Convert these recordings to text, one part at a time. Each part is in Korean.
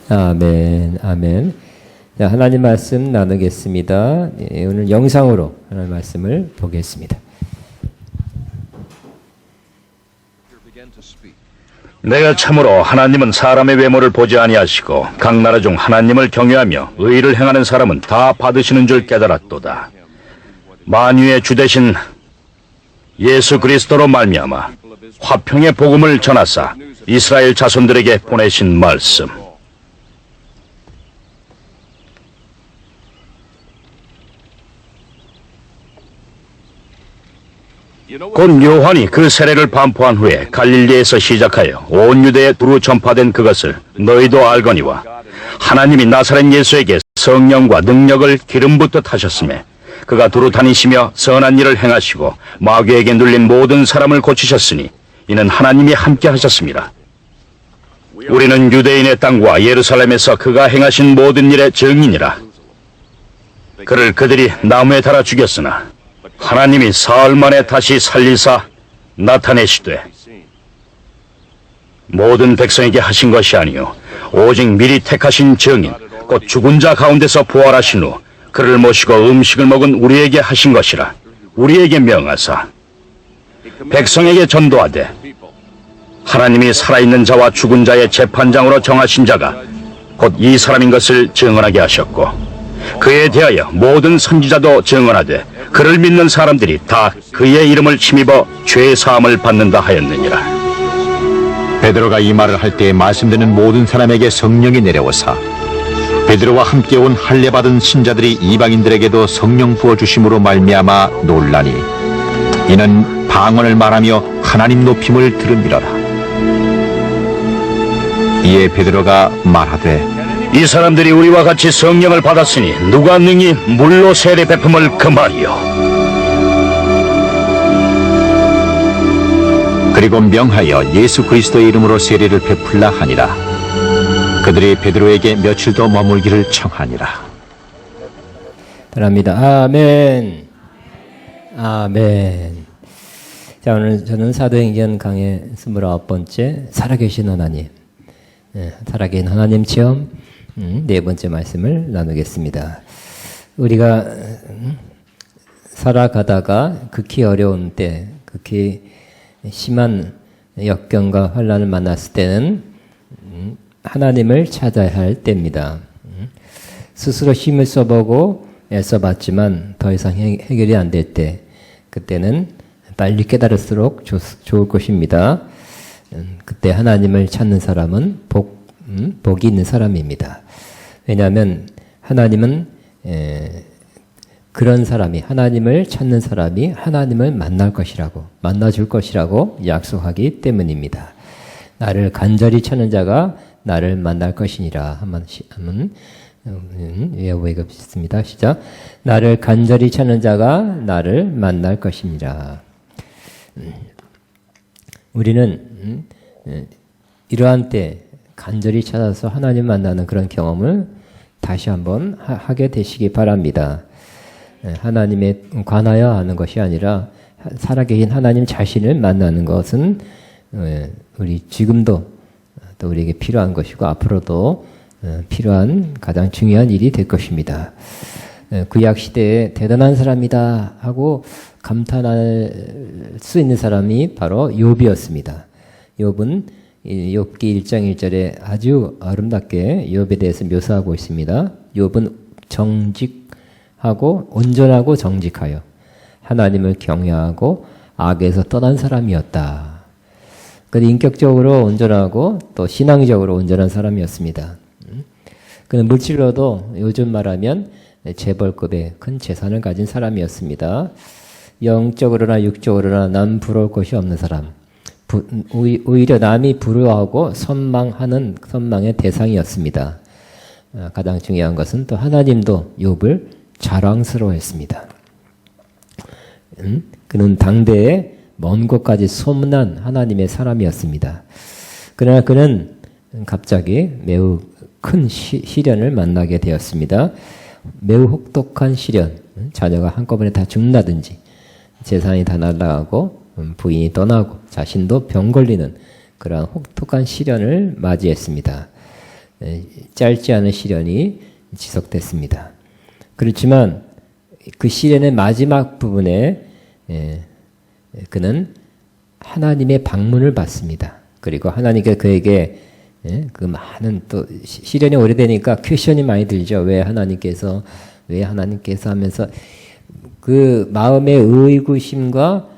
아멘, 아멘. 자, 하나님 말씀 나누겠습니다. 예, 오늘 영상으로 하나님 말씀을 보겠습니다. 내가 참으로 하나님은 사람의 외모를 보지 아니하시고 각 나라 중 하나님을 경외하며 의를 행하는 사람은 다 받으시는 줄 깨달았도다. 만유의 주 되신 예수 그리스도로 말미암아 화평의 복음을 전하사 이스라엘 자손들에게 보내신 말씀. 곧 요한이 그 세례를 반포한 후에 갈릴리에서 시작하여 온 유대에 두루 전파된 그것을 너희도 알거니와 하나님이 나사렛 예수에게 성령과 능력을 기름 붓듯 하셨음에 그가 두루 다니시며 선한 일을 행하시고 마귀에게 눌린 모든 사람을 고치셨으니 이는 하나님이 함께 하셨습니다. 우리는 유대인의 땅과 예루살렘에서 그가 행하신 모든 일의 증인이라. 그를 그들이 나무에 달아 죽였으나 하나님이 사흘 만에 다시 살리사 나타내시되 모든 백성에게 하신 것이 아니요 오직 미리 택하신 증인 곧 죽은 자 가운데서 부활하신 후 그를 모시고 음식을 먹은 우리에게 하신 것이라. 우리에게 명하사 백성에게 전도하되 하나님이 살아있는 자와 죽은 자의 재판장으로 정하신 자가 곧 이 사람인 것을 증언하게 하셨고 그에 대하여 모든 선지자도 증언하되 그를 믿는 사람들이 다 그의 이름을 힘입어 죄 사함을 받는다 하였느니라. 베드로가 이 말을 할 때에 말씀드리는 모든 사람에게 성령이 내려오사 베드로와 함께 온 할례 받은 신자들이 이방인들에게도 성령 부어 주심으로 말미암아 놀라니 이는 방언을 말하며 하나님 높임을 들음이로라. 이에 베드로가 말하되 이 사람들이 우리와 같이 성령을 받았으니 누가 능히 물로 세례 베품을 금하리요. 그리고 명하여 예수 그리스도의 이름으로 세례를 베풀라 하니라. 그들이 베드로에게 며칠 더 머물기를 청하니라. 바랍니다. 아멘. 아멘. 자, 오늘 저는 사도행전 강의 29번째 살아계신 하나님, 살아계신 하나님 체험 네 번째 말씀을 나누겠습니다. 우리가 살아가다가 극히 어려운 때, 극히 심한 역경과 환난을 만났을 때는 하나님을 찾아야 할 때입니다. 스스로 힘을 써보고 애써봤지만 더 이상 해결이 안 될 때, 그때는 빨리 깨달을수록 좋을 것입니다. 그때 하나님을 찾는 사람은 복이 있는 사람입니다. 왜냐하면 하나님은 그런 사람이, 하나님을 찾는 사람이 하나님을 만나줄 것이라고 약속하기 때문입니다. 나를 간절히 찾는 자가 나를 만날 것이니라. 한번 외워보겠습니다. 시작. 나를 간절히 찾는 자가 나를 만날 것이니라. 우리는 이러한 때 간절히 찾아서 하나님 만나는 그런 경험을 다시 한번 하게 되시기 바랍니다. 하나님에 관하여 하는 것이 아니라 살아계신 하나님 자신을 만나는 것은 우리 지금도 또 우리에게 필요한 것이고 앞으로도 필요한 가장 중요한 일이 될 것입니다. 구약 시대에 대단한 사람이다 하고 감탄할 수 있는 사람이 바로 욥이었습니다. 욥은 욥기 1장 1절에 아주 아름답게 욥에 대해서 묘사하고 있습니다. 욥은 정직하고 온전하고 정직하여 하나님을 경외하고 악에서 떠난 사람이었다. 그는 인격적으로 온전하고 또 신앙적으로 온전한 사람이었습니다. 그는 물질로도 요즘 말하면 재벌급의 큰 재산을 가진 사람이었습니다. 영적으로나 육적으로나 남 부러울 것이 없는 사람, 오히려 남이 부러워하고 선망의 대상이었습니다. 가장 중요한 것은 또 하나님도 욥을 자랑스러워했습니다. 그는 당대에 먼 곳까지 소문난 하나님의 사람이었습니다. 그러나 그는 갑자기 매우 큰 시련을 만나게 되었습니다. 매우 혹독한 시련, 자녀가 한꺼번에 다 죽는다든지 재산이 다 날아가고 부인이 떠나고 자신도 병 걸리는 그러한 혹독한 시련을 맞이했습니다. 짧지 않은 시련이 지속됐습니다. 그렇지만 그 시련의 마지막 부분에 그는 하나님의 방문을 받습니다. 그리고 하나님께 그에게 그 많은 또 시련이 오래되니까 퀘션이 많이 들죠. 왜 하나님께서 하면서 그 마음의 의구심과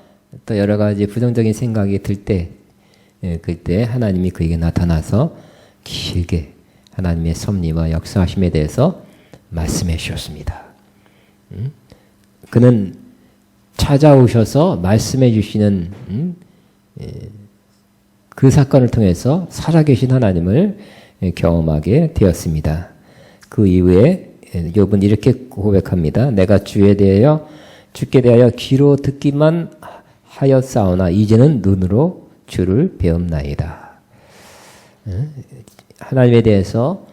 또 여러 가지 부정적인 생각이 들 때 그때 하나님이 그에게 나타나서 길게 하나님의 섭리와 역사하심에 대해서 말씀해 주셨습니다. 그는 찾아오셔서 말씀해 주시는 그 사건을 통해서 살아계신 하나님을 경험하게 되었습니다. 그 이후에 욥은 이렇게 고백합니다. 내가 주께 대하여 귀로 듣기만 하였사오나 이제는 눈으로 주를 배움나이다. 하나님에 대해서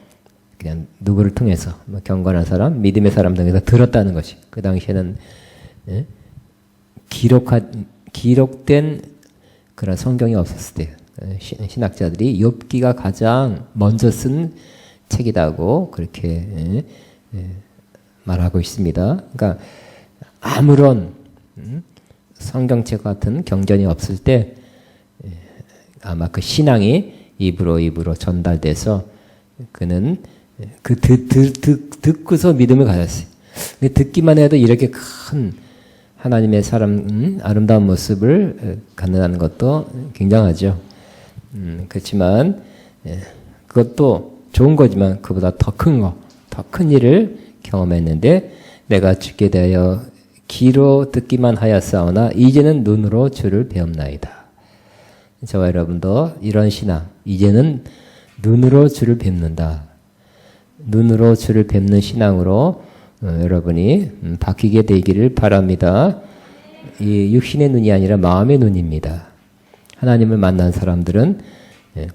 그냥 누구를 통해서 경건한 사람, 믿음의 사람 등에서 들었다는 것이 그 당시에는 기록된 그런 성경이 없었을 때 신학자들이 욥기가 가장 먼저 쓴 책이라고 그렇게 말하고 있습니다. 그러니까 아무런 성경책 같은 경전이 없을 때 아마 그 신앙이 입으로 전달돼서 그는 그 듣고서 믿음을 가졌어요. 듣기만 해도 이렇게 큰 하나님의 사람 아름다운 모습을 갖는다는 것도 굉장하죠. 그렇지만 그것도 좋은 거지만 그보다 더 큰 일을 경험했는데 내가 주께 대하여 귀로 듣기만 하였사오나 이제는 눈으로 주를 배움나이다. 저와 여러분도 이런 신앙, 이제는 눈으로 주를 뵙는다. 눈으로 주를 뵙는 신앙으로 여러분이 바뀌게 되기를 바랍니다. 이 육신의 눈이 아니라 마음의 눈입니다. 하나님을 만난 사람들은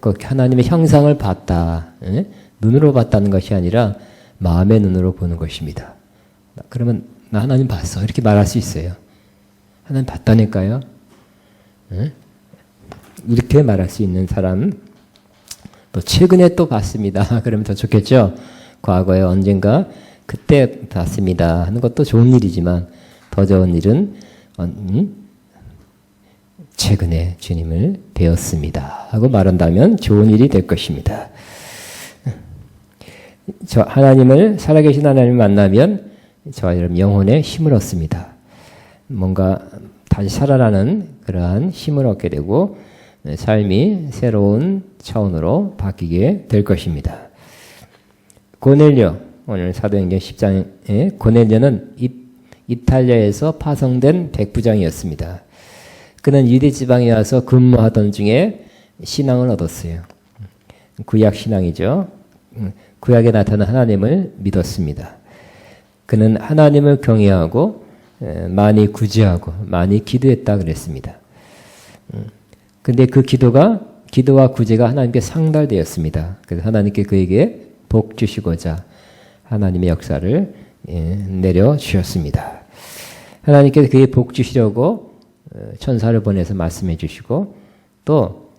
꼭 하나님의 형상을 봤다. 눈으로 봤다는 것이 아니라 마음의 눈으로 보는 것입니다. 그러면 나 하나님 봤어. 이렇게 말할 수 있어요. 하나님 봤다니까요. 이렇게 말할 수 있는 사람 또 최근에 또 봤습니다. 그러면 더 좋겠죠. 과거에 언젠가 그때 봤습니다 하는 것도 좋은 일이지만 더 좋은 일은 최근에 주님을 배웠습니다 하고 말한다면 좋은 일이 될 것입니다. 저 하나님을 살아계신 하나님을 만나면 저와 여러분 영혼에 힘을 얻습니다. 뭔가 다시 살아나는 그러한 힘을 얻게 되고 삶이 새로운 차원으로 바뀌게 될 것입니다. 고넬료, 오늘 사도행전 10장에 고넬료는 이탈리아에서 파송된 백부장이었습니다. 그는 유대 지방에 와서 근무하던 중에 신앙을 얻었어요. 구약 신앙이죠. 구약에 나타난 하나님을 믿었습니다. 그는 하나님을 경외하고 많이 구제하고 많이 기도했다 그랬습니다. 근데 그 기도와 구제가 하나님께 상달되었습니다. 그래서 하나님께 그에게 복 주시고자 하나님의 역사를 내려주셨습니다. 하나님께서 그에게 복 주시려고 천사를 보내서 말씀해 주시고 또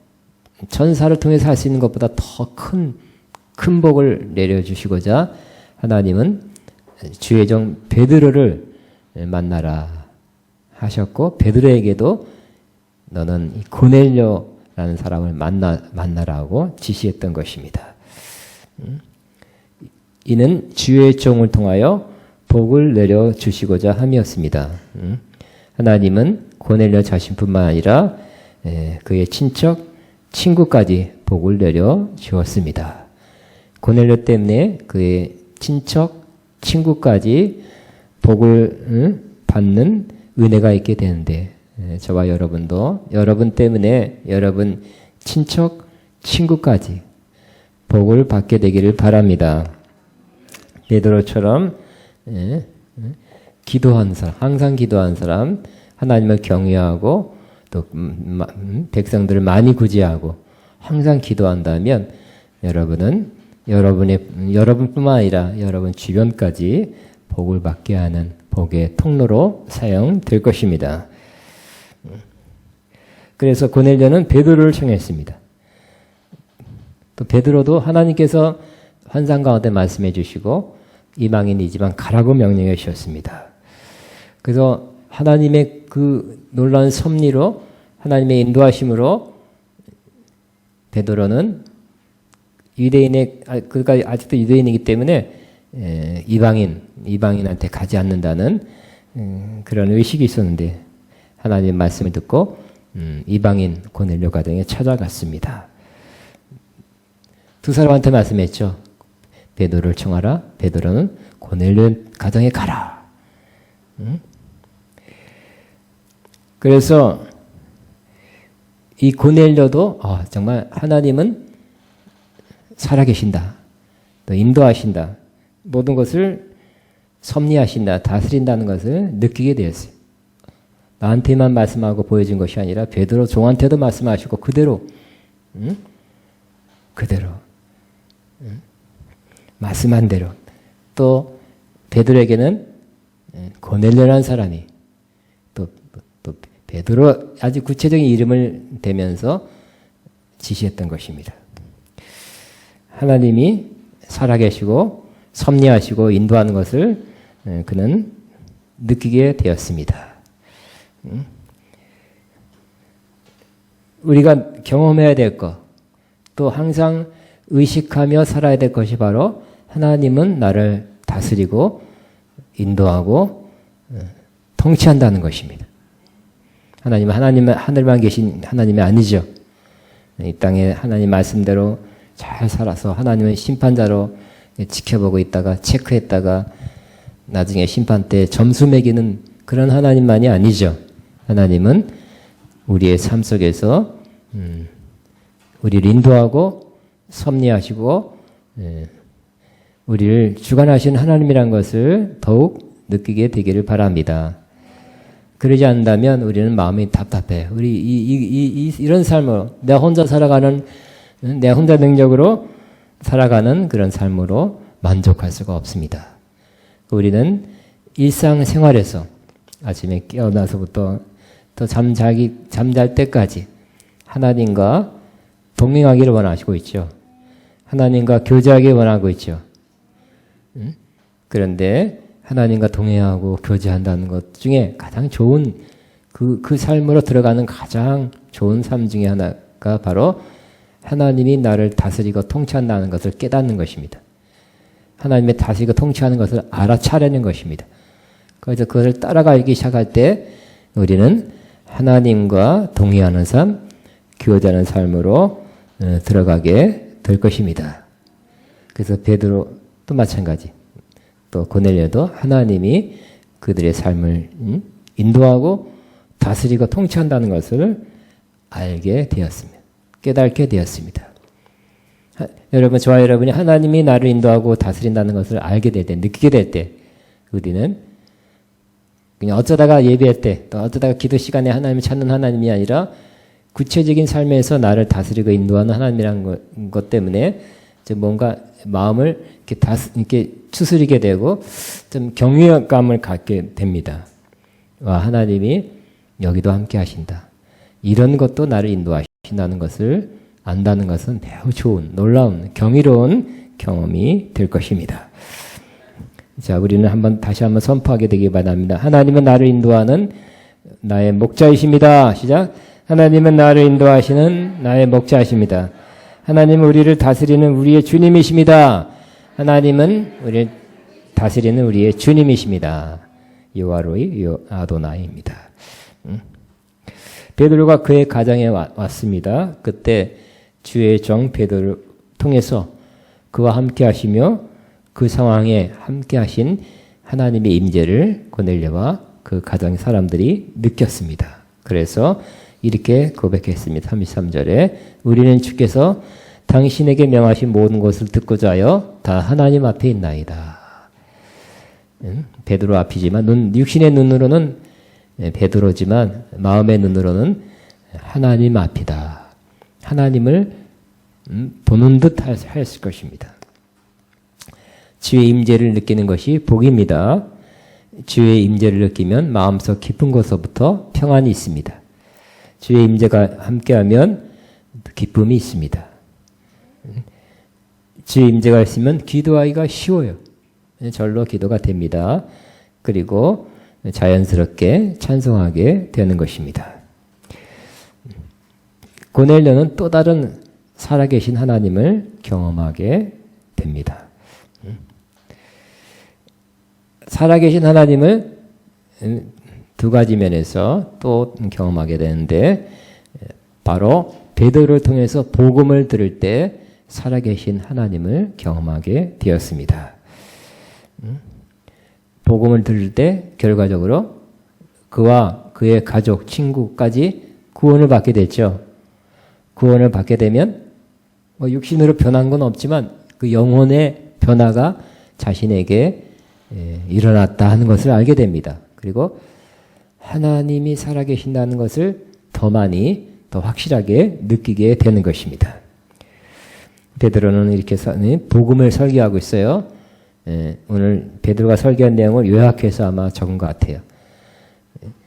천사를 통해서 할 수 있는 것보다 더 큰 복을 내려주시고자 하나님은 주의 종 베드로를 만나라 하셨고 베드로에게도 너는 고넬료라는 사람을 만나라고 지시했던 것입니다. 이는 주의 종을 통하여 복을 내려주시고자 함이었습니다. 하나님은 고넬료 자신뿐만 아니라 그의 친척, 친구까지 복을 내려주었습니다. 고넬료 때문에 그의 친척, 친구까지 복을 받는 은혜가 있게 되는데 저와 여러분도 여러분 때문에 여러분 친척, 친구까지 복을 받게 되기를 바랍니다. 베드로처럼 기도한 사람, 항상 기도한 사람, 하나님을 경외하고 또 백성들을 많이 구제하고 항상 기도한다면 여러분은 여러분뿐만 아니라 여러분 주변까지 복을 받게 하는 복의 통로로 사용될 것입니다. 그래서 고넬료는 베드로를 청했습니다. 또 베드로도 하나님께서 환상 가운데 말씀해 주시고 이방인이지만 가라고 명령해 주셨습니다. 그래서 하나님의 그 놀라운 섭리로 하나님의 인도하심으로 베드로는 유대인의 그가 아직도 유대인이기 때문에 이방인한테 가지 않는다는 그런 의식이 있었는데 하나님의 말씀을 듣고 이방인 고넬료 가정에 찾아갔습니다. 두 사람한테 말씀했죠. 베드로를 청하라. 베드로는 고넬료 가정에 가라. 그래서 이 고넬료도 정말 하나님은 살아계신다. 또 인도하신다. 모든 것을 섭리하신다. 다스린다는 것을 느끼게 되었어요. 나한테만 말씀하고 보여준 것이 아니라 베드로 종한테도 말씀하시고 그대로 말씀한 대로 또 베드로에게는 고넬료라는 사람이 또 베드로 아주 구체적인 이름을 대면서 지시했던 것입니다. 하나님이 살아계시고 섭리하시고 인도하는 것을 그는 느끼게 되었습니다. 우리가 경험해야 될 것, 또 항상 의식하며 살아야 될 것이 바로 하나님은 나를 다스리고 인도하고 통치한다는 것입니다. 하나님은 하늘만 계신 하나님이 아니죠. 이 땅에 하나님 말씀대로 잘 살아서 하나님은 심판자로 지켜보고 있다가 체크했다가 나중에 심판 때 점수 매기는 그런 하나님만이 아니죠. 하나님은 우리의 삶 속에서 우리를 인도하고 섭리하시고 우리를 주관하시는 하나님이란 것을 더욱 느끼게 되기를 바랍니다. 그러지 않는다면 우리는 마음이 답답해요. 이런 삶으로 내 혼자 살아가는 내 혼자 능력으로 살아가는 그런 삶으로 만족할 수가 없습니다. 우리는 일상생활에서 아침에 깨어나서부터 또 잠잘 때까지 하나님과 동행하기를 원하시고 있죠. 하나님과 교제하기를 원하고 있죠. 그런데 하나님과 동행하고 교제한다는 것 중에 가장 좋은 그 삶으로 들어가는 가장 좋은 삶 중에 하나가 바로 하나님이 나를 다스리고 통치한다는 것을 깨닫는 것입니다. 하나님의 다스리고 통치하는 것을 알아차리는 것입니다. 그래서 그것을 따라가기 시작할 때 우리는 하나님과 동의하는 삶, 교제하는 삶으로 들어가게 될 것입니다. 그래서 베드로도 마찬가지. 또 고넬료도 하나님이 그들의 삶을 인도하고 다스리고 통치한다는 것을 알게 되었습니다. 깨닫게 되었습니다. 여러분, 저와 여러분이 하나님이 나를 인도하고 다스린다는 것을 알게 될 때, 느끼게 될 때, 우리는 그냥 어쩌다가 예배할 때, 또 어쩌다가 기도 시간에 하나님을 찾는 하나님이 아니라 구체적인 삶에서 나를 다스리고 인도하는 하나님이라는 것 때문에 뭔가 마음을 이렇게 추스리게 되고 좀 경외감을 갖게 됩니다. 와, 하나님이 여기도 함께 하신다. 이런 것도 나를 인도하신다는 것을 안다는 것은 매우 좋은, 놀라운, 경이로운 경험이 될 것입니다. 자, 우리는 다시 한번 선포하게 되기 바랍니다. 하나님은 나를 인도하는 나의 목자이십니다. 시작. 하나님은 나를 인도하시는 나의 목자이십니다. 하나님은 우리를 다스리는 우리의 주님이십니다. 하나님은 우리를 다스리는 우리의 주님이십니다. 여호와로이 아도나이입니다. 베드로가 그의 가정에 왔습니다. 그때 주의 종 베드로를 통해서 그와 함께 하시며 그 상황에 함께 하신 하나님의 임재를 고넬료와 그 가정 사람들이 느꼈습니다. 그래서 이렇게 고백했습니다. 33절에 우리는 주께서 당신에게 명하신 모든 것을 듣고자 하여 다 하나님 앞에 있나이다. 베드로 앞이지만 육신의 눈으로는 베드로지만 마음의 눈으로는 하나님 앞이다. 하나님을 보는 듯 하였을 것입니다. 주의 임재를 느끼는 것이 복입니다. 주의 임재를 느끼면 마음속 깊은 곳서부터 평안이 있습니다. 주의 임재가 함께하면 기쁨이 있습니다. 주의 임재가 있으면 기도하기가 쉬워요. 절로 기도가 됩니다. 그리고 자연스럽게 찬송하게 되는 것입니다. 고넬료는 또 다른 살아계신 하나님을 경험하게 됩니다. 살아계신 하나님을 두 가지 면에서 또 경험하게 되는데 바로 베드로를 통해서 복음을 들을 때 살아계신 하나님을 경험하게 되었습니다. 복음을 들을 때 결과적으로 그와 그의 가족, 친구까지 구원을 받게 됐죠. 구원을 받게 되면 육신으로 변한 건 없지만 그 영혼의 변화가 자신에게 일어났다 하는 것을 알게 됩니다. 그리고 하나님이 살아계신다는 것을 더 많이 더 확실하게 느끼게 되는 것입니다. 베드로는 이렇게 복음을 설교하고 있어요. 오늘 베드로가 설교한 내용을 요약해서 아마 적은 것 같아요.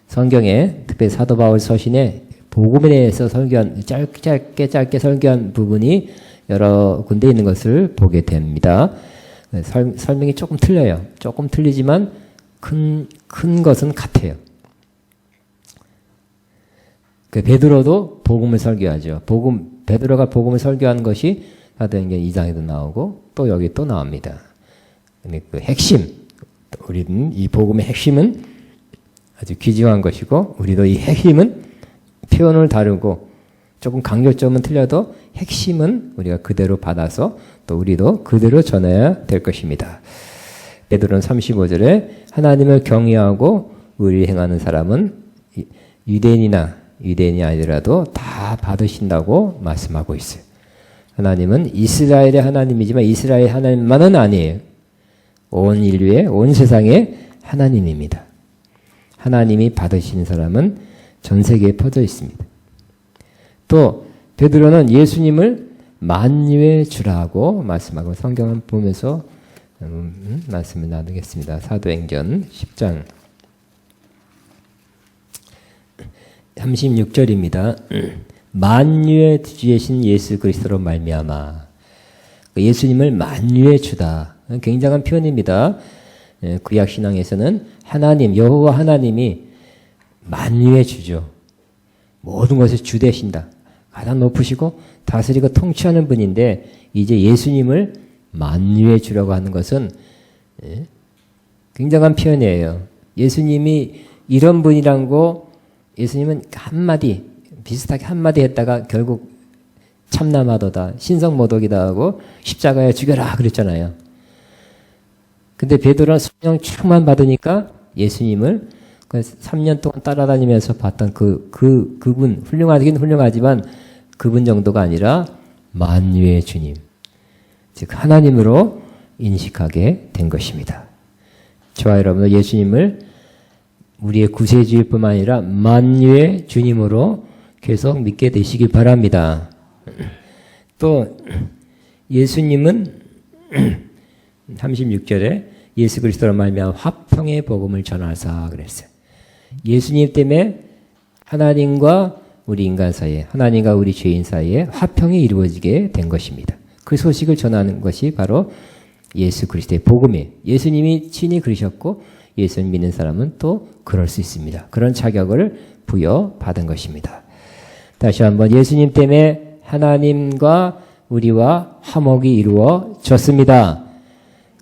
성경에 특별히 사도 바울 서신에 복음에 대해서 설교한 짧게 설교한 부분이 여러 군데 있는 것을 보게 됩니다. 설명이 조금 틀려요. 조금 틀리지만 큰 것은 같아요. 베드로도 복음을 설교하죠. 베드로가 복음을 설교한 것이 사도행전 2장에도 나오고 또 여기 또 나옵니다. 근데 그 핵심, 우리는 이 복음의 핵심은 아주 귀중한 것이고 우리도 이 핵심은 표현을 다르고 조금 강조점은 틀려도 핵심은 우리가 그대로 받아서 또 우리도 그대로 전해야 될 것입니다. 베드로는 35절에 하나님을 경외하고 의를 행하는 사람은 유대인이 아니더라도 다 받으신다고 말씀하고 있어요. 하나님은 이스라엘의 하나님이지만 이스라엘의 하나님만은 아니에요. 온 인류의 온 세상의 하나님입니다. 하나님이 받으신 사람은 전 세계에 퍼져 있습니다. 또 베드로는 예수님을 만유의 주라고 말씀하고 성경을 보면서 말씀을 나누겠습니다. 사도행전 10장 36절입니다. 만유의 주이신 예수 그리스도로 말미암아 예수님을 만유의 주다. 굉장한 표현입니다. 구약 신앙에서는 하나님 여호와 하나님이 만유의 주죠. 모든 것을 주 되신다. 가장 높으시고 다스리고 통치하는 분인데 이제 예수님을 만유의 주라고 하는 것은 굉장한 표현이에요. 예수님이 이런 분이란 거 예수님은 한마디 비슷하게 한마디 했다가 결국 참남하도다 신성모독이다 하고 십자가에 죽여라 그랬잖아요. 근데 베드로는 성령 충만 받으니까 예수님을 3년 동안 따라다니면서 봤던 그분 훌륭하긴 훌륭하지만 그분 정도가 아니라 만유의 주님 즉 하나님으로 인식하게 된 것입니다. 저와 여러분도 예수님을 우리의 구세주일 뿐만 아니라 만유의 주님으로 계속 믿게 되시기 바랍니다. 또 예수님은 36절에 예수 그리스도로 말미암아 화평의 복음을 전하사 그랬어요. 예수님 때문에 하나님과 우리 인간 사이에 하나님과 우리 죄인 사이에 화평이 이루어지게 된 것입니다. 그 소식을 전하는 것이 바로 예수 그리스도의 복음이에요. 예수님이 친히 그러셨고 예수를 믿는 사람은 또 그럴 수 있습니다. 그런 자격을 부여받은 것입니다. 다시 한번 예수님 때문에 하나님과 우리와 화목이 이루어졌습니다.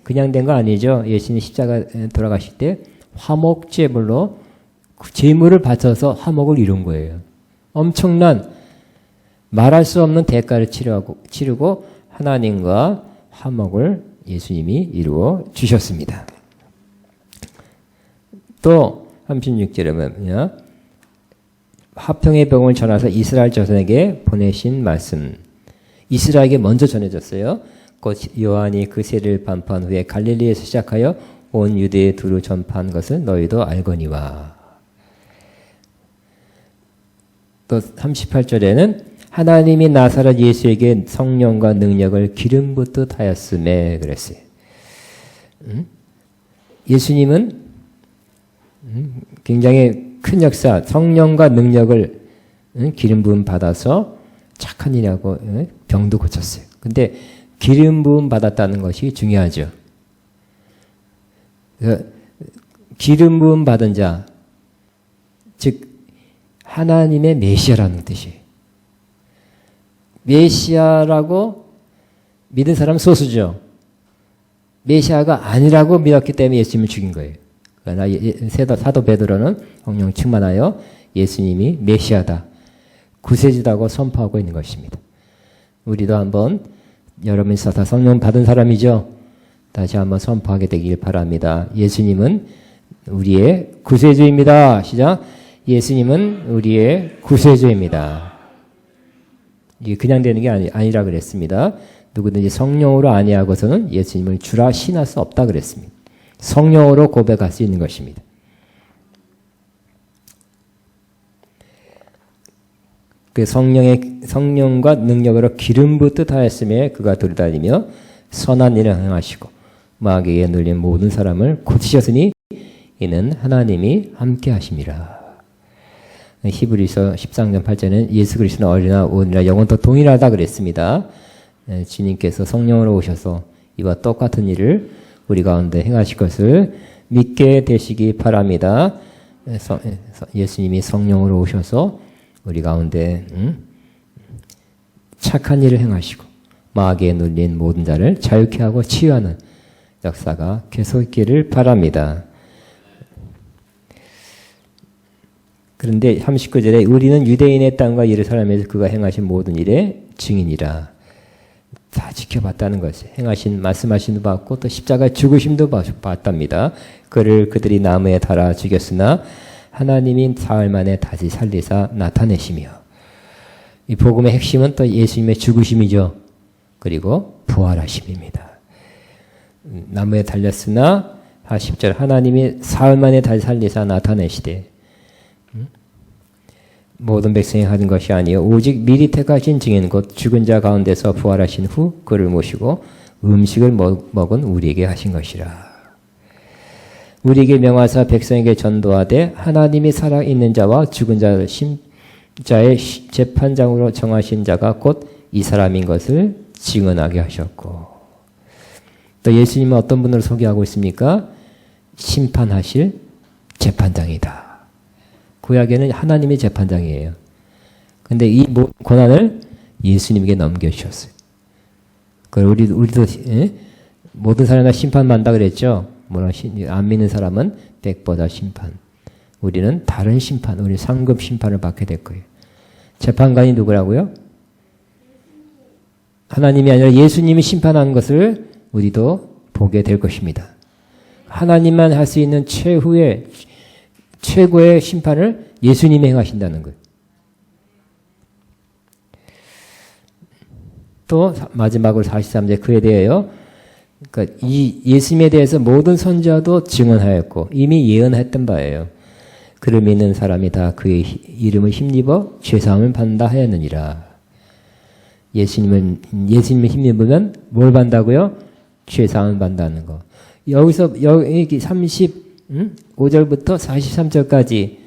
그냥 된 거 아니죠. 예수님 십자가 돌아가실 때 화목제물로 제물을 바쳐서 화목을 이룬 거예요. 엄청난 말할 수 없는 대가를 치르고 하나님과 화목을 예수님이 이루어 주셨습니다. 또 36절에 뭐냐? 화평의 병을 전하사 이스라엘 자손에게 보내신 말씀. 이스라엘에게 먼저 전해졌어요. 곧 요한이 그 세례를 반포한 후에 갈릴리에서 시작하여 온 유대에 두루 전파한 것을 너희도 알거니와. 또 38절에는 하나님이 나사렛 예수에게 성령과 능력을 기름 붓듯 하였음에 그랬어요. 예수님은 굉장히 큰 역사, 성령과 능력을 기름 부음 받아서 착한 일하고 병도 고쳤어요. 근데 기름 부음 받았다는 것이 중요하죠. 기름 부음 받은 자, 즉 하나님의 메시아라는 뜻이에요. 메시아라고 믿은 사람 소수죠. 메시아가 아니라고 믿었기 때문에 예수님을 죽인 거예요. 그러나 사도 베드로는 성령 충만하여 예수님이 메시아다, 구세주다고 선포하고 있는 것입니다. 우리도 한번 여러분이 다 성령 받은 사람이죠. 다시 한번 선포하게 되길 바랍니다. 예수님은 우리의 구세주입니다. 시작. 예수님은 우리의 구세주입니다. 이게 그냥 되는 게 아니라 그랬습니다. 누구든지 성령으로 아니하고서는 예수님을 주라 신할 수 없다 그랬습니다. 성령으로 고백할 수 있는 것입니다. 그 성령과 능력으로 기름 붓듯 하였음에 그가 돌아다니며 선한 일을 행하시고 마귀에 눌린 모든 사람을 고치셨으니 이는 하나님이 함께 하심이라. 히브리서 13장 8절에는 예수 그리스도는 어리나 오니라 영원토록 동일하다 그랬습니다. 주님께서 성령으로 오셔서 이와 똑같은 일을 우리 가운데 행하실 것을 믿게 되시기 바랍니다. 예수님이 성령으로 오셔서 우리 가운데 착한 일을 행하시고 마귀에 눌린 모든 자를 자유케 하고 치유하는 역사가 계속 있기를 바랍니다. 그런데 39절에 우리는 유대인의 땅과 예루살렘에서 그가 행하신 모든 일의 증인이라. 다 지켜봤다는 것이 행하신 말씀하신 바 받고 또 십자가의 죽으심도 봤답니다. 그를 그들이 나무에 달아 죽였으나 하나님이 사흘 만에 다시 살리사 나타내시며, 이 복음의 핵심은 또 예수님의 죽으심이죠. 그리고 부활하심입니다. 나무에 달렸으나 10절 하나님이 사흘 만에 다시 살리사 나타내시되 모든 백성이 하는 것이 아니요 오직 미리 택하신 증인 곧 죽은 자 가운데서 부활하신 후 그를 모시고 음식을 먹은 우리에게 하신 것이라. 우리에게 명하사 백성에게 전도하되 하나님이 살아있는 자와 죽은 자의 재판장으로 정하신 자가 곧 이 사람인 것을 증언하게 하셨고, 또 예수님은 어떤 분을 소개하고 있습니까? 심판하실 재판장이다. 구약에는 하나님의 재판장이에요. 그런데 이 고난을 예수님에게 넘겨주셨어요. 우리도 모든 사람이 다 심판받는다 그랬죠. 안 믿는 사람은 백보다 심판. 우리는 다른 심판, 우리 상급 심판을 받게 될 거예요. 재판관이 누구라고요? 하나님이 아니라 예수님이 심판하는 것을 우리도 보게 될 것입니다. 하나님만 할 수 있는 최고의 심판을 예수님이 행하신다는 거예요. 또 마지막으로 43절 그에 대하여, 그러니까 이 예수님에 대해서 모든 선지자도 증언하였고 이미 예언했던 바예요. 그를 믿는 사람이 다 그의 이름을 힘입어 죄사함을 받는다 하였느니라. 예수님을 힘입으면 뭘 받는다고요? 죄사함을 받는다는 거. 여기서 여기 35절부터 43절까지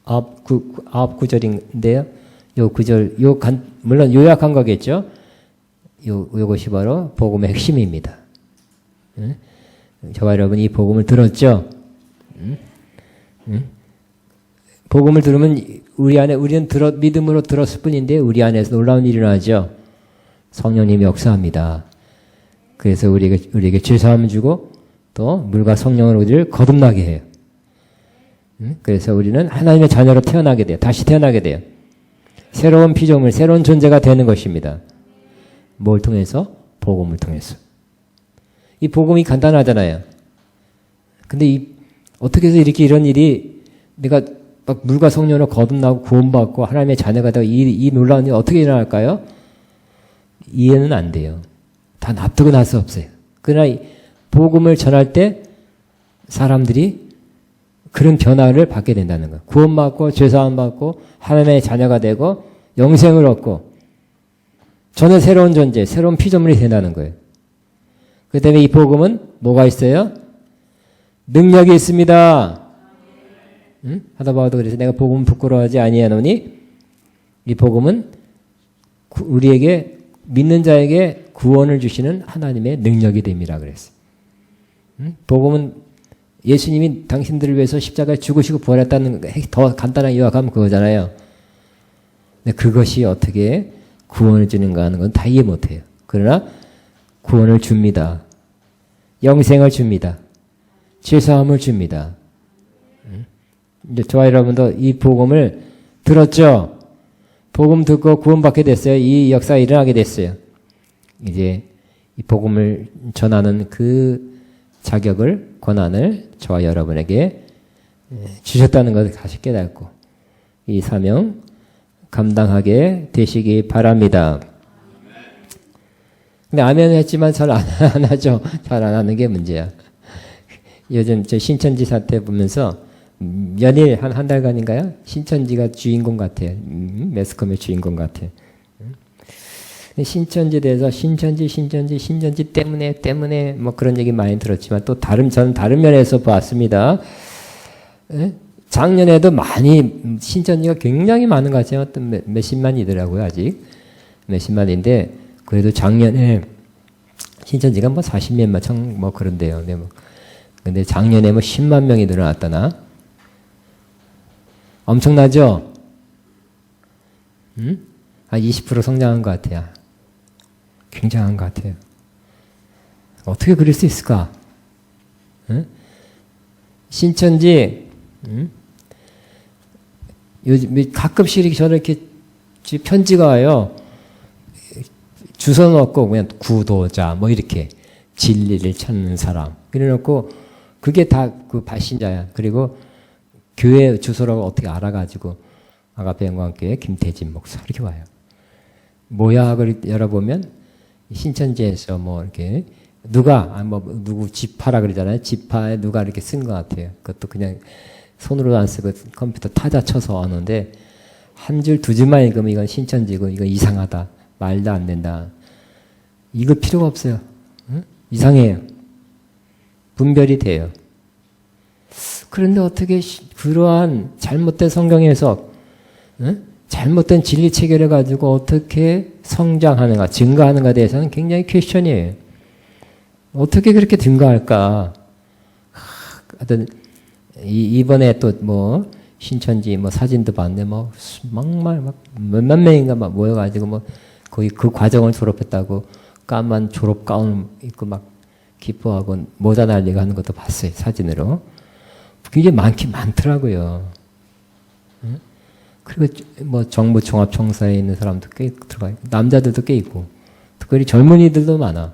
앞 구절인데요. 요 구절 물론 요약한 거겠죠. 요것이 바로 복음의 핵심입니다. 저와 여러분 이 복음을 들었죠? 복음을 들으면 우리는 믿음으로 들었을 뿐인데 우리 안에서 놀라운 일이 일어나죠. 성령님이 역사합니다. 그래서 우리에게 죄사함을 주고 또 물과 성령으로 우리를 거듭나게 해요. 그래서 우리는 하나님의 자녀로 태어나게 돼요. 다시 태어나게 돼요. 새로운 피조물, 새로운 존재가 되는 것입니다. 뭘 통해서? 복음을 통해서. 이 복음이 간단하잖아요. 근데 어떻게 해서 이런 일이 내가 막 물과 성령으로 거듭나고 구원받고 하나님의 자녀가 되고 이 놀라운 일이 어떻게 일어날까요? 이해는 안 돼요. 다 납득은 할 수 없어요. 그러나 이 복음을 전할 때 사람들이 그런 변화를 받게 된다는 거예요. 구원받고 죄사함 받고 하나님의 자녀가 되고 영생을 얻고 저는 새로운 존재, 새로운 피조물이 된다는 거예요. 그 때문에 이 복음은 뭐가 있어요? 능력이 있습니다. 하다 봐도 그래서 내가 복음 부끄러워하지 아니하노니 이 복음은 우리에게 믿는 자에게 구원을 주시는 하나님의 능력이 됨이라 그랬어요. 복음은 예수님이 당신들을 위해서 십자가에 죽으시고 부활했다는 더 간단하게 요약하면 그거잖아요. 근데 그것이 어떻게 구원을 주는가 하는 건 다 이해 못해요. 그러나 구원을 줍니다. 영생을 줍니다. 죄사함을 줍니다. 이제 저와 여러분도 이 복음을 들었죠? 복음 듣고 구원받게 됐어요. 이 역사가 일어나게 됐어요. 이제 이 복음을 전하는 그 자격을, 권한을 저와 여러분에게 주셨다는 것을 다시 깨닫고 이 사명 감당하게 되시기 바랍니다. 근데 아멘 했지만 잘 안 하죠. 잘 안 하는 게 문제야. 요즘 저 신천지 사태 보면서 연일 한 달간인가요? 신천지가 주인공 같아요. 매스컴의 주인공 같아요. 신천지에 대해서 신천지 때문에 뭐 그런 얘기 많이 들었지만 또 저는 다른 면에서 봤습니다. 작년에도 많이 신천지가 굉장히 많은 것 같아요. 어떤 몇십만이더라고요. 아직 몇십만인데 그래도 작년에 신천지가 뭐 40몇만 뭐 그런데요. 근데 작년에 뭐 10만 명이 늘어났다나 엄청나죠? 한 20% 성장한 것 같아요. 굉장한 것 같아요. 어떻게 그럴 수 있을까? 신천지 요즘 가끔씩 저렇게 편지가 와요. 주소 넣고 그냥 구도자 뭐 이렇게 진리를 찾는 사람 이래놓고 그게 다 그 발신자야. 그리고 교회 주소라고 어떻게 알아가지고 아가페 영광교회 김태진 목사 이렇게 와요. 뭐야? 그걸 열어보면 신천지에서 뭐 이렇게 누구 지파라 그러잖아요. 지파에 누가 이렇게 쓴 것 같아요. 그것도 그냥 손으로 안 쓰고 컴퓨터 타자 쳐서 왔는데 한 줄 두 줄만 읽으면 이건 신천지고 이건 이상하다. 말도 안 된다. 이거 필요가 없어요. 응? 이상해요. 분별이 돼요. 그런데 어떻게 그러한 잘못된 성경 해석, 잘못된 진리 체계를 가지고 어떻게 성장하는가, 증가하는가에 대해서는 굉장히 퀘스천이에요. 어떻게 그렇게 증가할까? 하여튼 이번에 또 뭐 신천지 뭐 사진도 봤는데 뭐 막말 막 몇만 명인가 막 모여가지고 뭐 거의 그 과정을 졸업했다고 까만 졸업 가운 입고 막 기뻐하고 모자 날리고 하는 것도 봤어요. 사진으로. 굉장히 많더라고요. 그리고 뭐 정부 종합청사에 있는 사람도 꽤 들어가요. 남자들도 꽤 있고. 특별히 젊은이들도 많아.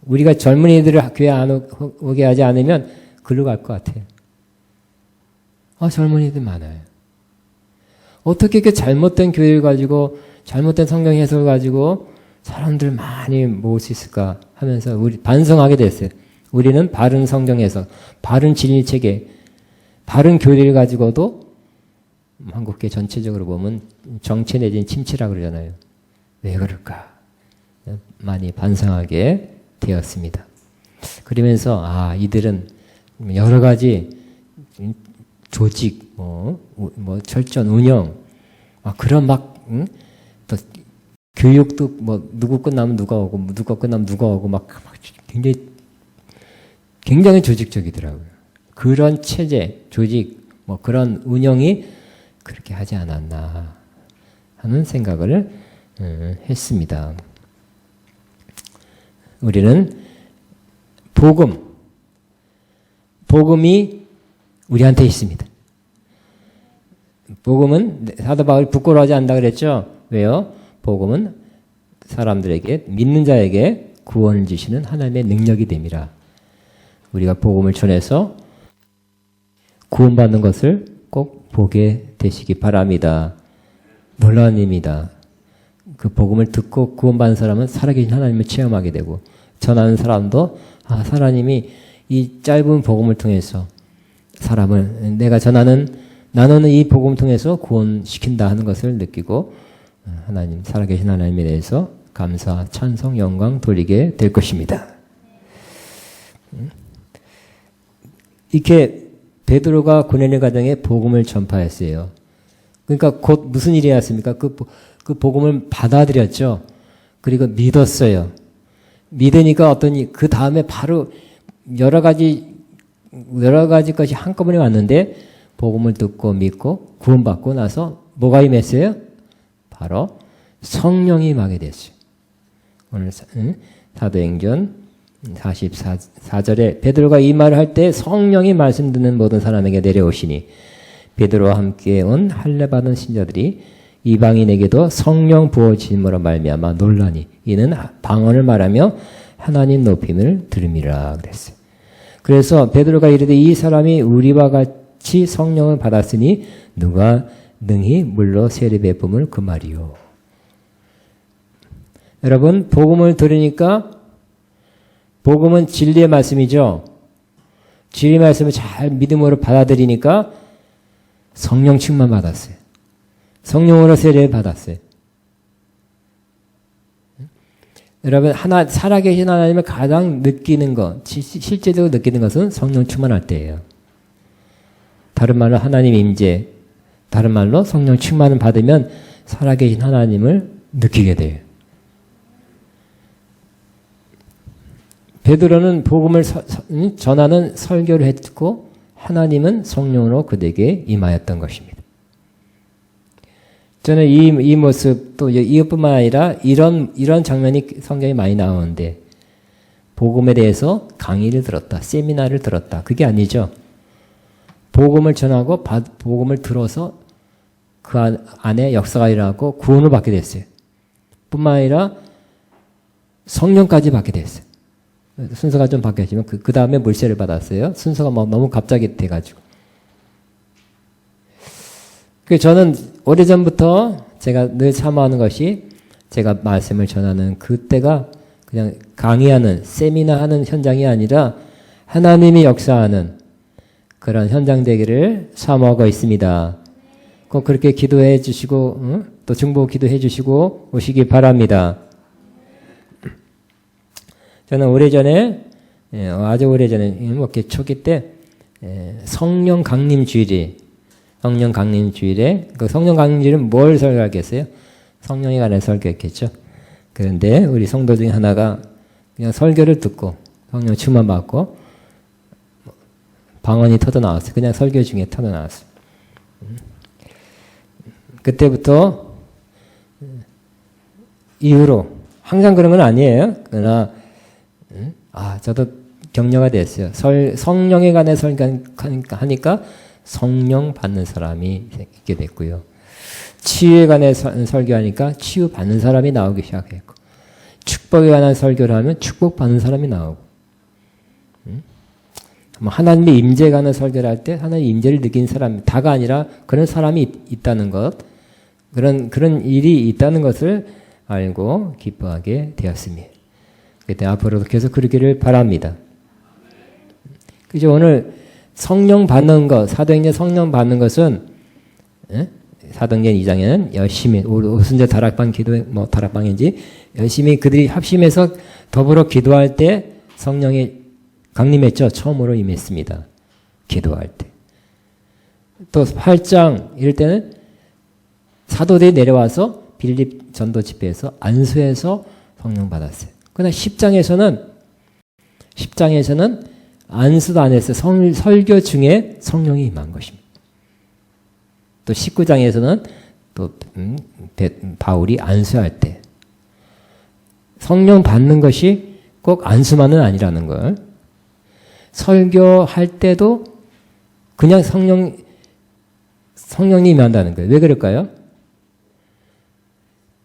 우리가 젊은이들을 교회 안 오게 하지 않으면 글로 갈 것 같아요. 젊은이들 많아요. 어떻게 이렇게 잘못된 교회를 가지고 잘못된 성경 해석을 가지고 사람들 많이 모을 수 있을까 하면서 우리 반성하게 됐어요. 우리는 바른 성경 해석, 바른 진리 체계, 바른 교리를 가지고도 한국교회 전체적으로 보면 정체 내지는 침체라고 그러잖아요. 왜 그럴까? 많이 반성하게 되었습니다. 그러면서 이들은 여러 가지 조직, 뭐 철전 운영, 그런 또 교육도 뭐 누구 끝나면 누가 오고, 누가 끝나면 누가 오고 막 굉장히 조직적이더라고요. 그런 체제, 조직, 뭐 그런 운영이 그렇게 하지 않았나 하는 생각을 했습니다. 우리는 복음이 우리한테 있습니다. 복음은 사도 바울이 부끄러워하지 않는다 그랬죠? 왜요? 복음은 사람들에게 믿는 자에게 구원을 주시는 하나님의 능력이 됨이라. 우리가 복음을 전해서 구원받는 것을 꼭 보게 되시기 바랍니다. 놀라운 일입니다. 그 복음을 듣고 구원받는 사람은 살아계신 하나님을 체험하게 되고 전하는 사람도 하나님이 이 짧은 복음을 통해서 사람을 내가 나누는 이 복음을 통해서 구원시킨다 하는 것을 느끼고 하나님, 살아계신 하나님에 대해서 감사, 찬송, 영광 돌리게 될 것입니다. 이렇게 베드로가 고넬료 가정에 복음을 전파했어요. 그러니까 곧 무슨 일이 났습니까? 그 복음을 받아들였죠. 그리고 믿었어요. 믿으니까 그 다음에 바로 여러 가지 것이 한꺼번에 왔는데 복음을 듣고 믿고 구원받고 나서 뭐가 임했어요? 바로 성령이 임하게 됐어요. 오늘 사도행전 44절에 베드로가 이 말을 할 때 성령이 말씀 듣는 모든 사람에게 내려오시니 베드로와 함께 온 할례 받은 신자들이 이방인에게도 성령 부어짐으로 말미암아 놀라니 이는 방언을 말하며 하나님 높임을 들음이라 그랬어요. 그래서 베드로가 이르되 이 사람이 우리와 같이 성령을 받았으니 누가 능히 물로 세례 베품을 그 말이요. 여러분 복음을 들으니까 복음은 진리의 말씀이죠. 진리의 말씀을 잘 믿음으로 받아들이니까 성령 충만 받았어요. 성령으로 세례 받았어요. 여러분 살아계신 하나님을 가장 느끼는 것, 실제적으로 느끼는 것은 성령 충만할 때예요. 다른 말로 하나님 임재, 다른 말로 성령 충만을 받으면 살아계신 하나님을 느끼게 돼요. 베드로는 복음을 전하는 설교를 했고 하나님은 성령으로 그들에게 임하였던 것입니다. 저는 이 모습 또 이것뿐만 아니라 이런 장면이 성경에 많이 나오는데 복음에 대해서 강의를 들었다, 세미나를 들었다. 그게 아니죠. 복음을 전하고 복음을 들어서 그 안에 역사가 일어나고 구원을 받게 됐어요. 뿐만 아니라 성령까지 받게 됐어요. 순서가 좀 바뀌었지만 그 다음에 물세를 받았어요. 순서가 너무 갑자기 돼가지고. 저는 오래전부터 제가 늘 사모하는 것이 제가 말씀을 전하는 그때가 그냥 강의하는 세미나 하는 현장이 아니라 하나님이 역사하는 그런 현장 되기를 사모하고 있습니다. 꼭 그렇게 기도해 주시고 또 중보 기도해 주시고 오시기 바랍니다. 저는 오래전에 아주 오래전에 목회 초기 때 성령 강림 주일에 그 성령 강림 주일은 뭘 설교하겠어요? 성령에 관한 설교했겠죠. 그런데 우리 성도 중에 하나가 그냥 설교를 듣고 성령 충만 받고 방언이 터져 나왔어요. 그냥 설교 중에 터져 나왔어요. 그때부터 이후로 항상 그런 건 아니에요. 그러나 저도 격려가 됐어요. 성령에 관해 설교하니까 성령 받는 사람이 있게 됐고요. 치유에 관해 설교하니까 치유 받는 사람이 나오기 시작했고, 축복에 관한 설교를 하면 축복 받는 사람이 나오고, 하나님의 임재에 관한 설교를 할 때 하나님의 임재를 느낀 사람, 다가 아니라 그런 사람이 있다는 것, 그런 일이 있다는 것을 알고 기뻐하게 되었습니다. 그때 앞으로도 계속 그러기를 바랍니다. 그죠? 오늘 성령 받는 것, 사도행전 성령 받는 것은, 사도행전 2장에는 열심히, 오순절 다락방 기도회, 다락방인지, 열심히 그들이 합심해서 더불어 기도할 때 성령이 강림했죠. 처음으로 임했습니다. 기도할 때. 또 8장, 이럴 때는 사도들이 내려와서 빌립 전도 집회에서 안수해서 성령 받았어요. 그러나 10장에서는 안수도 안 했어요. 설교 중에 성령이 임한 것입니다. 또 19장에서는 또 바울이 안수할 때 성령 받는 것이 꼭 안수만은 아니라는 걸, 설교할 때도 그냥 성령이 임한다는 거예요. 왜 그럴까요?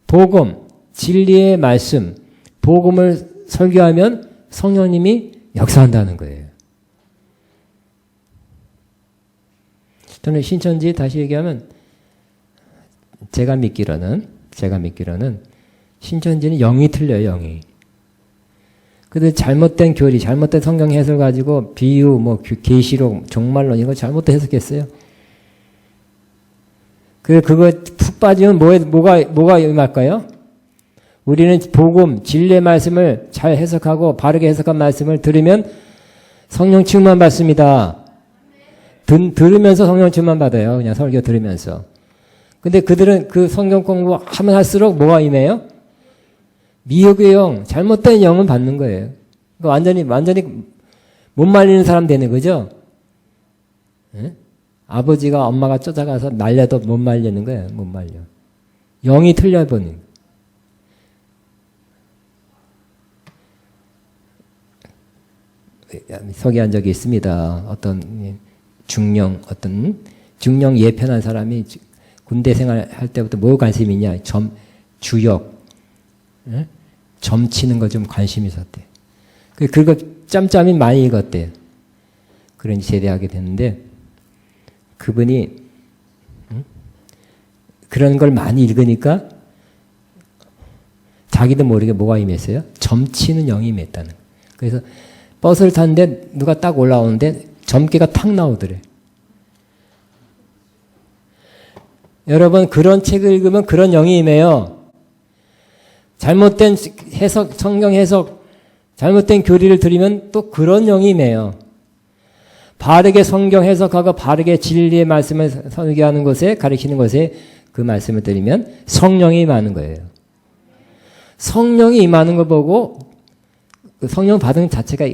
복음, 진리의 말씀, 복음을 설교하면 성령님이 역사한다는 거예요. 저는 신천지 다시 얘기하면 제가 믿기로는 신천지는 영이 틀려요. 영이. 근데 잘못된 교리, 잘못된 성경 해설 가지고 비유, 계시록, 종말론 이거 잘못된 해석했어요. 그거 푹 빠지면 뭐가 임할까요? 우리는 복음, 진리의 말씀을 잘 해석하고 바르게 해석한 말씀을 들으면 성령 충만 받습니다. 들으면서 성령 충만 받아요. 그냥 설교 들으면서. 근데 그들은 그 성경 공부하면 할수록 뭐가 임해요? 미혹의 영, 잘못된 영은 받는 거예요. 그러니까 완전히 못 말리는 사람 되는 거죠? 예? 아버지가 엄마가 쫓아가서 말려도 못 말리는 거예요. 못 말려. 영이 틀려버리는 거예요. 소개한 적이 있습니다. 어떤 중령 예편한 사람이 군대 생활할 때부터 뭐 관심이 있냐? 주역, 예? 점 치는 거 좀 관심이 있었대. 그거 짬짬이 많이 읽었대요. 그러니 제대하게 됐는데, 그분이 그런 걸 많이 읽으니까 자기도 모르게 뭐가 임했어요? 점치는 영이 임했다는 거예요. 그래서 버스를 탔는데 누가 딱 올라오는데 점괘가 탁 나오더래. 여러분, 그런 책을 읽으면 그런 영이 임해요. 잘못된 해석, 성경 해석, 잘못된 교리를 들으면 또 그런 영이 임해요. 바르게 성경 해석하고 바르게 진리의 말씀을 설교하는 것에, 가르치는 것에 그 말씀을 들으면 성령이 임하는 거예요. 성령이 임하는 걸 보고 성령 받은 자체가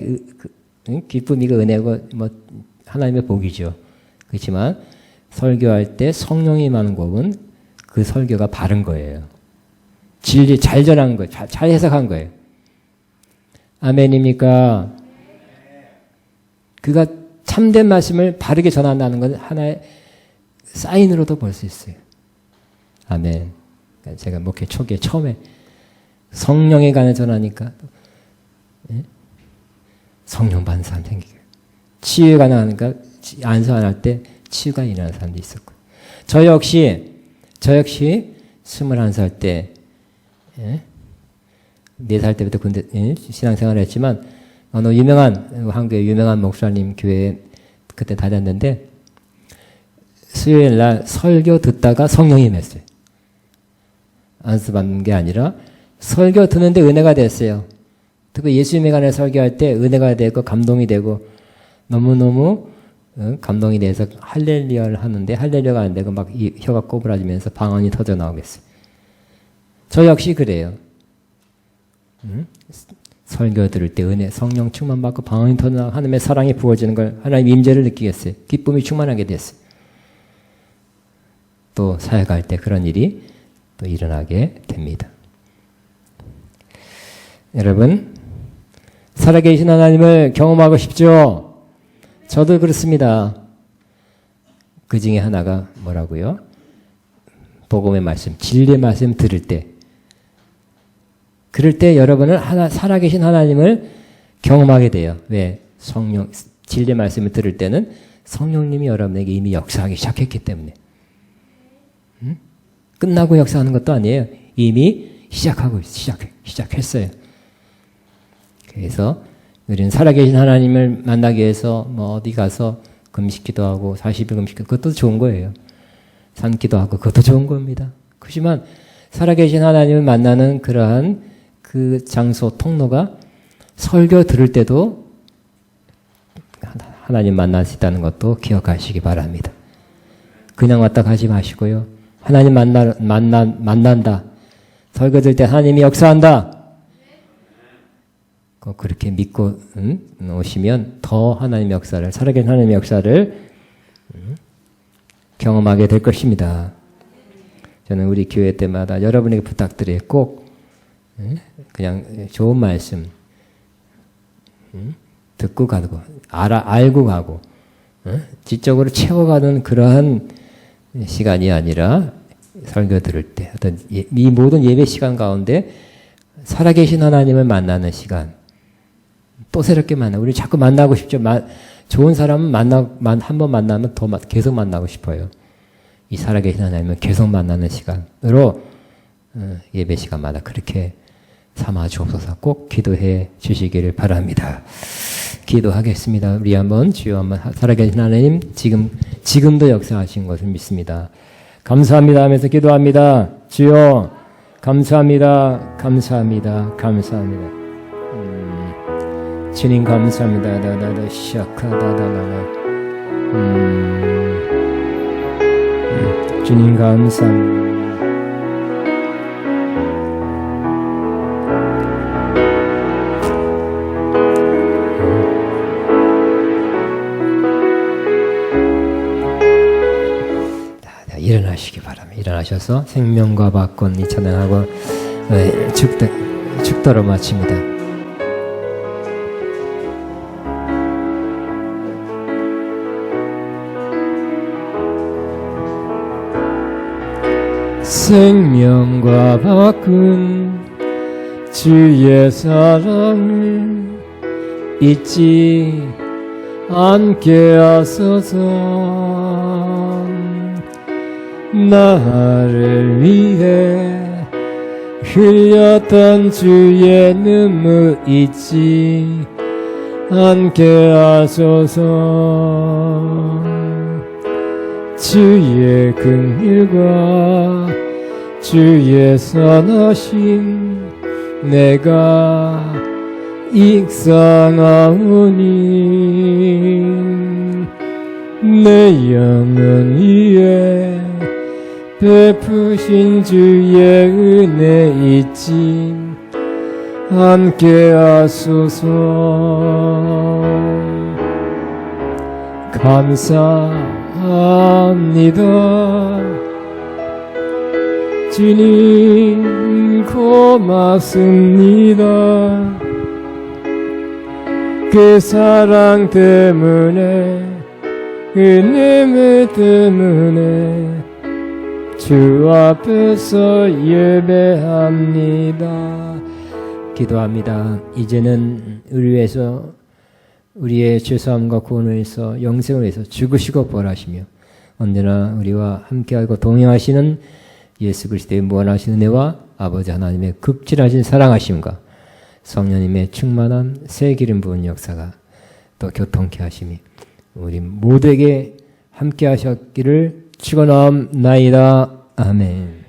기쁨이고 은혜고 뭐 하나님의 복이죠. 그렇지만 설교할 때 성령이 임하는 법은 그 설교가 바른 거예요. 진리 잘 전한 거예요. 잘 해석한 거예요. 아멘입니까? 그가 참된 말씀을 바르게 전한다는 것은 하나의 사인으로도 볼 수 있어요. 아멘. 제가 목회 초기에 처음에 성령에 관해 전하니까 성령 받는 사람 생기고, 치유에 관해 하니까 안수 안 할 때 치유가 일어나는 사람도 있었고, 저 역시 21살 때 4살 때부터 군대 신앙생활을 했지만 어느 한국의 유명한 목사님 교회에 그때 다녔는데, 수요일 날 설교 듣다가 성령이 임했어요. 안수 받는 게 아니라 설교 듣는데 은혜가 됐어요. 특히 예수님에 관해 설교할 때 은혜가 되고 감동이 되고 너무너무 감동이 돼서 할렐루야를 하는데 할렐루야가 안 되고 막 혀가 꼬부라지면서 방언이 터져 나오겠어요. 저 역시 그래요. 설교 들을 때 은혜, 성령 충만받고 방언이 터져 나오고 하나님의 사랑이 부어지는 걸, 하나님 임재를 느끼겠어요. 기쁨이 충만하게 됐어요. 또 사역할 때 그런 일이 또 일어나게 됩니다. 여러분, 살아계신 하나님을 경험하고 싶죠? 저도 그렇습니다. 그 중에 하나가 뭐라고요? 복음의 말씀, 진리의 말씀 들을 때, 그럴 때 여러분은 살아계신 하나님을 경험하게 돼요. 왜? 진리의 말씀을 들을 때는 성령님이 여러분에게 이미 역사하기 시작했기 때문에. 끝나고 역사하는 것도 아니에요. 이미 시작했어요. 그래서 우리는 살아계신 하나님을 만나기 위해서 뭐 어디 가서 금식기도 하고 40일 금식기도, 그것도 좋은 거예요. 산기도 하고 그것도 좋은 겁니다. 그렇지만 살아계신 하나님을 만나는 그러한 그 장소, 통로가 설교 들을 때도 하나님 만날 수 있다는 것도 기억하시기 바랍니다. 그냥 왔다 가지 마시고요. 하나님 만난다. 설교 들을 때 하나님이 역사한다. 그렇게 믿고 오시면 더 하나님의 역사를, 살아계신 하나님의 역사를 경험하게 될 것입니다. 저는 우리 교회 때마다 여러분에게 부탁드려요. 꼭 그냥 좋은 말씀 듣고 가고 알고 가고 지적으로 채워가는 그러한 시간이 아니라 설교 들을 때 어떤 이 모든 예배 시간 가운데 살아계신 하나님을 만나는 시간, 또 새롭게 우리 자꾸 만나고 싶죠. 좋은 사람은 한 번 만나면 더 계속 만나고 싶어요. 이 살아계신 하나님은 계속 만나는 시간으로 예배 시간마다 그렇게 삼아 주옵소서. 꼭 기도해 주시기를 바랍니다. 기도하겠습니다. 우리 한번 주여 한번 살아계신 하나님 지금도 역사하신 것을 믿습니다. 감사합니다 하면서 기도합니다. 주여 감사합니다. 감사합니다. 감사합니다. 주님 감사합니다. 다다다 시작하다다다다. 주님 감사합니다. 일어나시기 바랍니다. 일어나셔서 생명과 박권이 찬양하고 축도로 마칩니다. 생명과 바꾼 주의 사랑을 잊지 않게 하소서. 나를 위해 흘렸던 주의 눈물 잊지 않게 하소서. 주의 긍휼과 주의 선하심 내가 익상하오니 내 영혼 위에 베푸신 주의 은혜 잊지 않게 하소서. 감사합니다. 주님 고맙습니다. 그 사랑 때문에 은혜 때문에 주 앞에서 예배합니다. 기도합니다. 이제는 우리 위해서 우리의 죄사함과 구원을 위해서 영생을 위해서 죽으시고 부활하시며 언제나 우리와 함께하고 동행하시는 예수 그리스도의 무한하신 은혜와 아버지 하나님의 극진하신 사랑하심과 성령님의 충만한 새 기름 부은 역사가 또 교통케 하심이 우리 모두에게 함께 하셨기를 축원하옵나이다. 아멘.